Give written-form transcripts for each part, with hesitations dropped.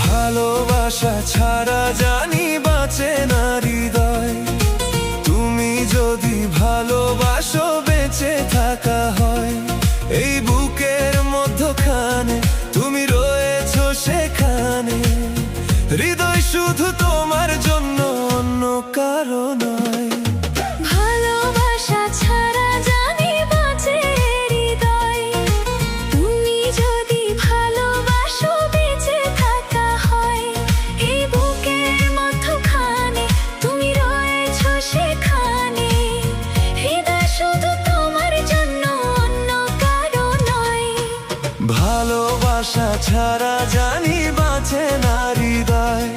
ভালোবাসা ছাড়া জানি বাঁচে না হৃদয়। তুমি যদি ভালোবাসো বেঁচে থাকা হয়, এই বুকের মধ্যখানে তুমি রয়েছো সেখানে। হৃদয় শুধু তোমার জন্য, অন্য কারো নয়। ভালোবাসা ছাড়া জানি বাঁচে না হৃদয়।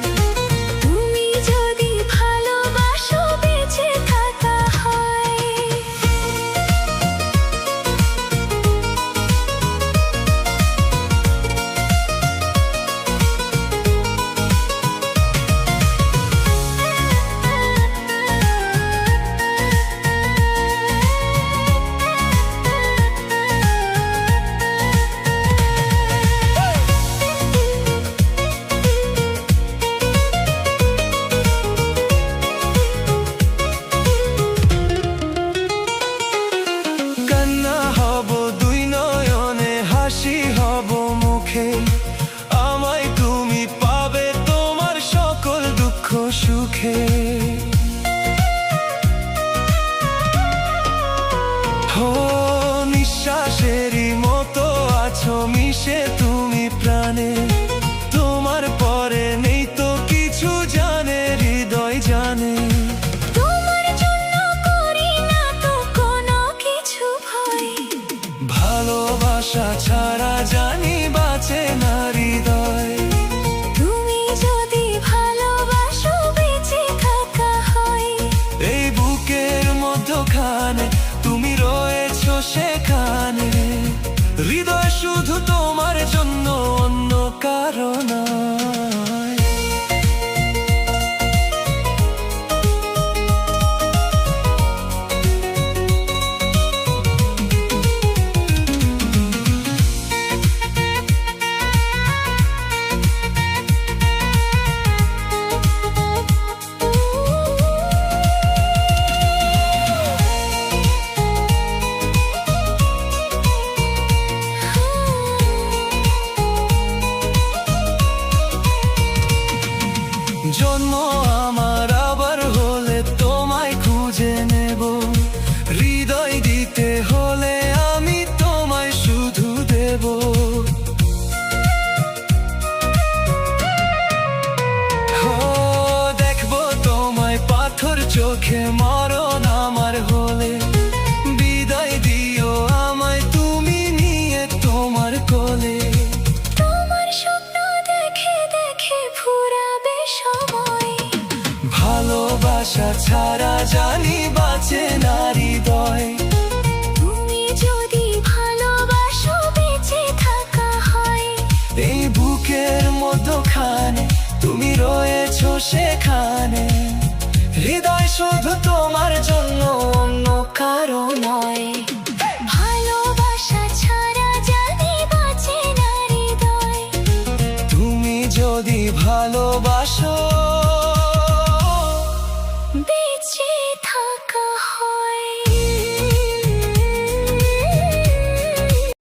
তুমি যদি ভালোবাসো বেঁচে থাকা হয়। আমায় তুমি পাবে তোমার সকল দুঃখ সুখে। ও নিঃশ্বাসেরই মতো আছো মিশে তুমি প্রাণে। তোমার পরে নেই তো কিছু জানে হৃদয় জানে। তোমার জন্য করি না তো কোনো কিছু ভয়। ভালোবাসা ছাড়া জানি বাঁচে না হৃদয়। তুমি যদি ভালোবাসো বেঁচে থাকা হয়, এই বুকের মধ্যখানে তুমি রয়েছো সেখানে। হৃদয় শুধু তোমার জন্য, অন্য কারো নয়। জন্ম আমার আবার হলে তোমায় খুঁজে নেব। হৃদয় দিতে হলে আমি তোমায় শুধু দেব। ও দেখবো তোমায় পাথর চোখে, মরণ আমার হলে। বিদায় দিও আমায় তুমি নিয়ে তোমার কোলে। তোমার স্বপ্ন দেখে দেখে ফুরাবে সময়। ভালোবাসা ছাড়া জানি বাঁচে না হৃদয়। তুমি যদি ভালোবাসো বেঁচে থাকা হয়, এই বুকের মধ্যখানে তুমি রয়েছো সেখানে। হৃদয় শুধু তোমার জন্য, অন্য কারো নয়। ভালোবাসা ছাড়া জানি বাঁচে না হৃদয়। তুমি যদি ভালোবাসো